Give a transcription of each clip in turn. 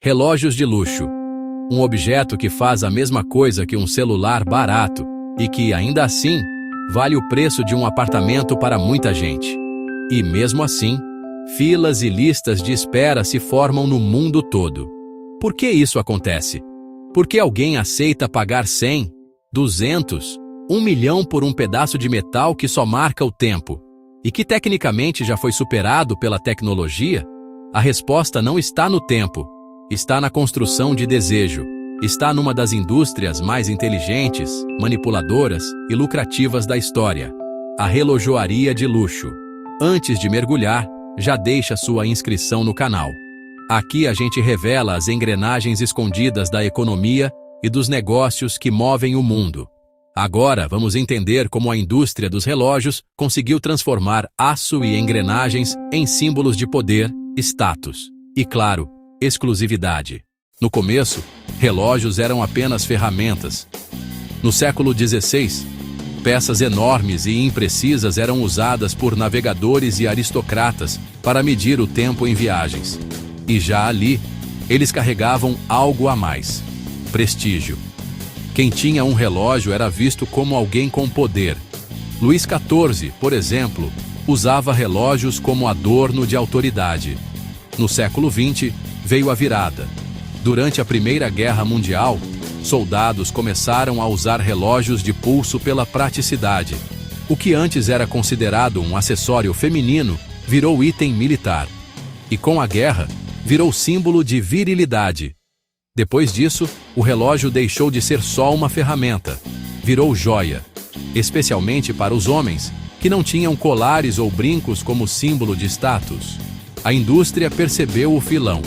Relógios de luxo. Um objeto que faz a mesma coisa que um celular barato e que, ainda assim, vale o preço de um apartamento para muita gente. E mesmo assim, filas e listas de espera se formam no mundo todo. Por que isso acontece? Por que alguém aceita pagar 100, 200, 1 milhão por um pedaço de metal que só marca o tempo e que tecnicamente já foi superado pela tecnologia? A resposta não está no tempo, está na construção de desejo, está numa das indústrias mais inteligentes, manipuladoras e lucrativas da história, a relojoaria de luxo. Antes de mergulhar, já deixa sua inscrição no canal. Aqui a gente revela as engrenagens escondidas da economia e dos negócios que movem o mundo. Agora vamos entender como a indústria dos relógios conseguiu transformar aço e engrenagens em símbolos de poder, status e, claro, exclusividade. No começo, relógios eram apenas ferramentas. No século XVI, peças enormes e imprecisas eram usadas por navegadores e aristocratas para medir o tempo em viagens. E já ali, eles carregavam algo a mais: prestígio. Quem tinha um relógio era visto como alguém com poder. Luís XIV, por exemplo, usava relógios como adorno de autoridade. No século XX, veio a virada. Durante a Primeira Guerra Mundial, soldados começaram a usar relógios de pulso pela praticidade. O que antes era considerado um acessório feminino virou item militar. E com a guerra, virou símbolo de virilidade. Depois disso, o relógio deixou de ser só uma ferramenta. Virou joia, especialmente para os homens, que não tinham colares ou brincos como símbolo de status. A indústria percebeu o filão.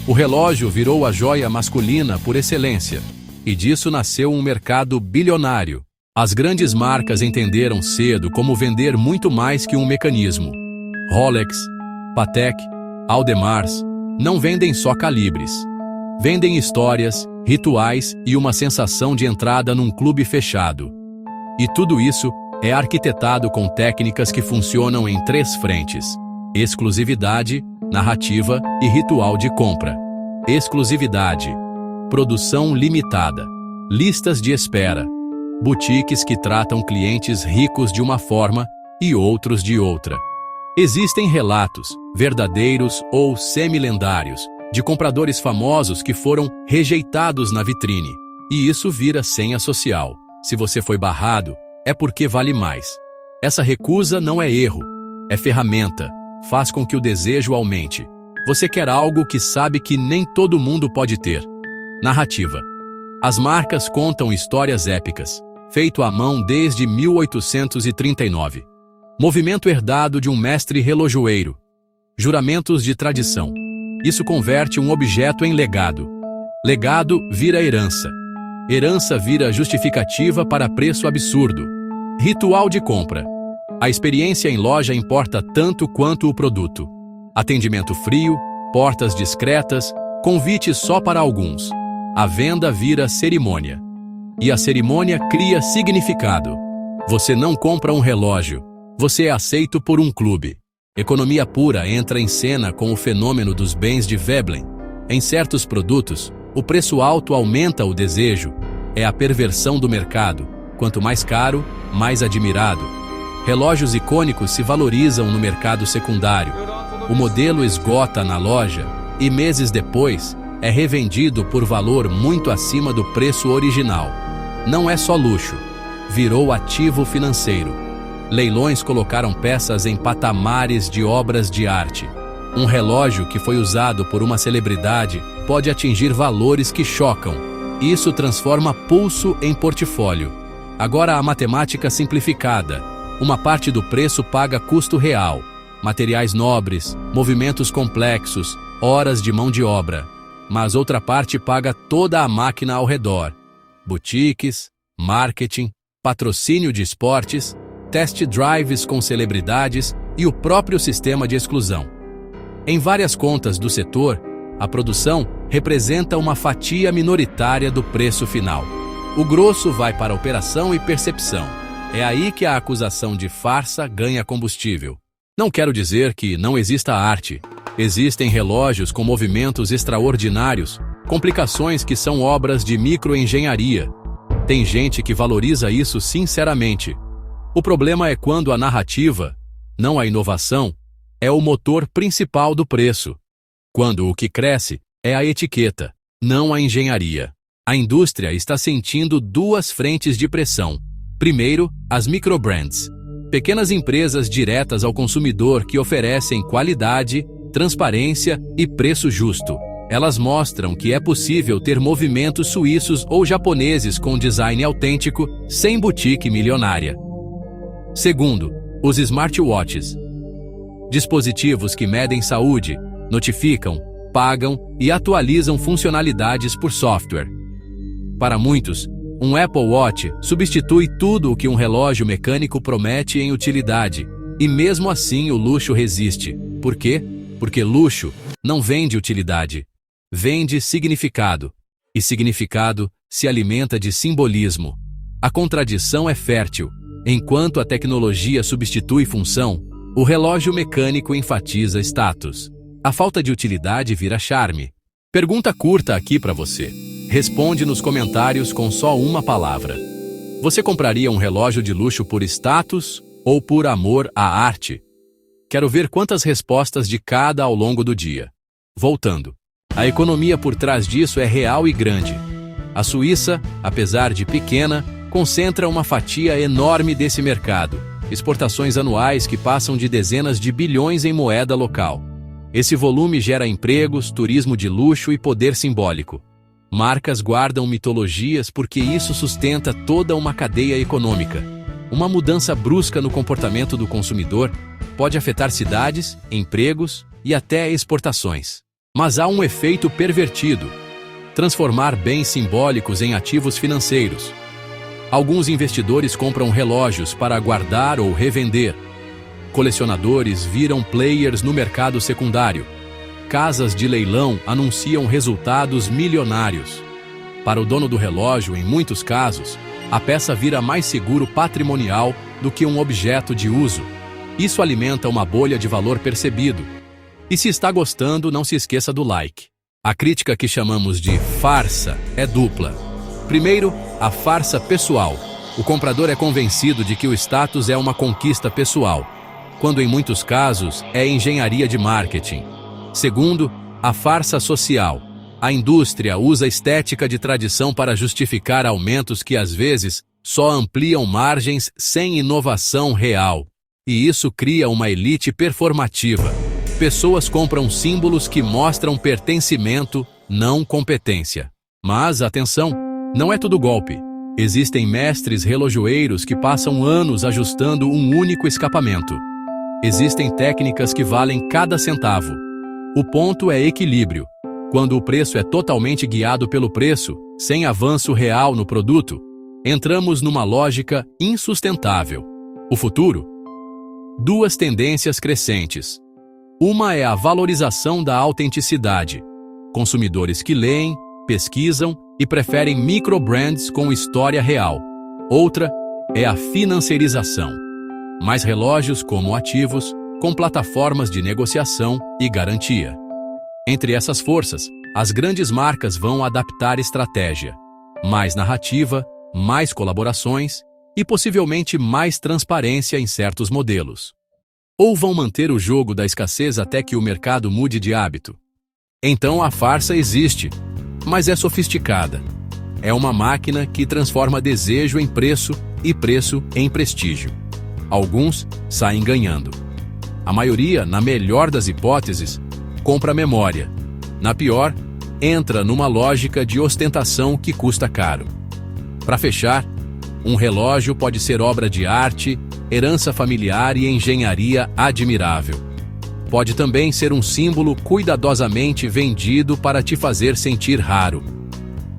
O relógio virou a joia masculina por excelência, e disso nasceu um mercado bilionário. As grandes marcas entenderam cedo como vender muito mais que um mecanismo. Rolex, Patek, Audemars não vendem só calibres. Vendem histórias, rituais e uma sensação de entrada num clube fechado. E tudo isso é arquitetado com técnicas que funcionam em 3 frentes: exclusividade, narrativa e ritual de compra. Exclusividade. Produção limitada. Listas de espera. Boutiques que tratam clientes ricos de uma forma e outros de outra. Existem relatos, verdadeiros ou semi-lendários, de compradores famosos que foram rejeitados na vitrine. E isso vira senha social. Se você foi barrado, é porque vale mais. Essa recusa não é erro, é ferramenta. Faz com que o desejo aumente. Você quer algo que sabe que nem todo mundo pode ter. Narrativa. As marcas contam histórias épicas, feito à mão desde 1839. Movimento herdado de um mestre relojoeiro. Juramentos de tradição. Isso converte um objeto em legado. Legado vira herança. Herança vira justificativa para preço absurdo. Ritual de compra. A experiência em loja importa tanto quanto o produto. Atendimento frio, portas discretas, convite só para alguns. A venda vira cerimônia. E a cerimônia cria significado. Você não compra um relógio. Você é aceito por um clube. Economia pura entra em cena com o fenômeno dos bens de Veblen. Em certos produtos, o preço alto aumenta o desejo. É a perversão do mercado. Quanto mais caro, mais admirado. Relógios icônicos se valorizam no mercado secundário. O modelo esgota na loja e meses depois é revendido por valor muito acima do preço original. Não é só luxo, virou ativo financeiro. Leilões colocaram peças em patamares de obras de arte. Um relógio que foi usado por uma celebridade pode atingir valores que chocam. Isso transforma pulso em portfólio. Agora a matemática simplificada. Uma parte do preço paga custo real, materiais nobres, movimentos complexos, horas de mão de obra. Mas outra parte paga toda a máquina ao redor. Boutiques, marketing, patrocínio de esportes, test drives com celebridades e o próprio sistema de exclusão. Em várias contas do setor, a produção representa uma fatia minoritária do preço final. O grosso vai para a operação e percepção. É aí que a acusação de farsa ganha combustível. Não quero dizer que não exista arte. Existem relógios com movimentos extraordinários, complicações que são obras de microengenharia. Tem gente que valoriza isso sinceramente. O problema é quando a narrativa, não a inovação, é o motor principal do preço. Quando o que cresce é a etiqueta, não a engenharia. A indústria está sentindo duas frentes de pressão. Primeiro, as microbrands, pequenas empresas diretas ao consumidor que oferecem qualidade, transparência e preço justo. Elas mostram que é possível ter movimentos suíços ou japoneses com design autêntico, sem boutique milionária. Segundo, os smartwatches. Dispositivos que medem saúde, notificam, pagam e atualizam funcionalidades por software. Para muitos, um Apple Watch substitui tudo o que um relógio mecânico promete em utilidade, e mesmo assim o luxo resiste. Por quê? Porque luxo não vende utilidade, vende significado, e significado se alimenta de simbolismo. A contradição é fértil. Enquanto a tecnologia substitui função, o relógio mecânico enfatiza status. A falta de utilidade vira charme. Pergunta curta aqui para você. Responde nos comentários com só uma palavra. Você compraria um relógio de luxo por status ou por amor à arte? Quero ver quantas respostas de cada ao longo do dia. Voltando. A economia por trás disso é real e grande. A Suíça, apesar de pequena, concentra uma fatia enorme desse mercado. Exportações anuais que passam de dezenas de bilhões em moeda local. Esse volume gera empregos, turismo de luxo e poder simbólico. Marcas guardam mitologias porque isso sustenta toda uma cadeia econômica. Uma mudança brusca no comportamento do consumidor pode afetar cidades, empregos e até exportações. Mas há um efeito pervertido: transformar bens simbólicos em ativos financeiros. Alguns investidores compram relógios para guardar ou revender. Colecionadores viram players no mercado secundário. Casas de leilão anunciam resultados milionários. Para o dono do relógio, em muitos casos, a peça vira mais seguro patrimonial do que um objeto de uso. Isso alimenta uma bolha de valor percebido. E se está gostando, não se esqueça do like. A crítica que chamamos de farsa é dupla. Primeiro, a farsa pessoal. O comprador é convencido de que o status é uma conquista pessoal, quando em muitos casos é engenharia de marketing. Segundo, a farsa social. A indústria usa estética de tradição para justificar aumentos que às vezes só ampliam margens sem inovação real. E isso cria uma elite performativa. Pessoas compram símbolos que mostram pertencimento, não competência. Mas, atenção, não é tudo golpe. Existem mestres relojoeiros que passam anos ajustando um único escapamento. Existem técnicas que valem cada centavo. O ponto é equilíbrio. Quando o preço é totalmente guiado pelo preço, sem avanço real no produto, entramos numa lógica insustentável. O futuro? Duas tendências crescentes. Uma é a valorização da autenticidade. Consumidores que leem, pesquisam e preferem microbrands com história real. Outra é a financiarização. Mais relógios como ativos, com plataformas de negociação e garantia. Entre essas forças, as grandes marcas vão adaptar estratégia. Mais narrativa, mais colaborações e possivelmente mais transparência em certos modelos. Ou vão manter o jogo da escassez até que o mercado mude de hábito. Então a farsa existe, mas é sofisticada. É uma máquina que transforma desejo em preço e preço em prestígio. Alguns saem ganhando. A maioria, na melhor das hipóteses, compra memória. Na pior, entra numa lógica de ostentação que custa caro. Para fechar, um relógio pode ser obra de arte, herança familiar e engenharia admirável. Pode também ser um símbolo cuidadosamente vendido para te fazer sentir raro.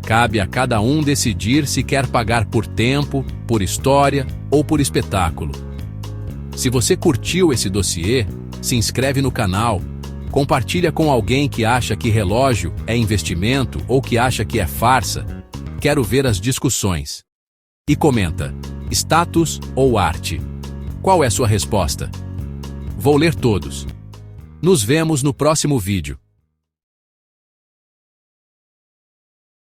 Cabe a cada um decidir se quer pagar por tempo, por história ou por espetáculo. Se você curtiu esse dossiê, se inscreve no canal, compartilha com alguém que acha que relógio é investimento ou que acha que é farsa. Quero ver as discussões. E comenta: status ou arte? Qual é sua resposta? Vou ler todos. Nos vemos no próximo vídeo.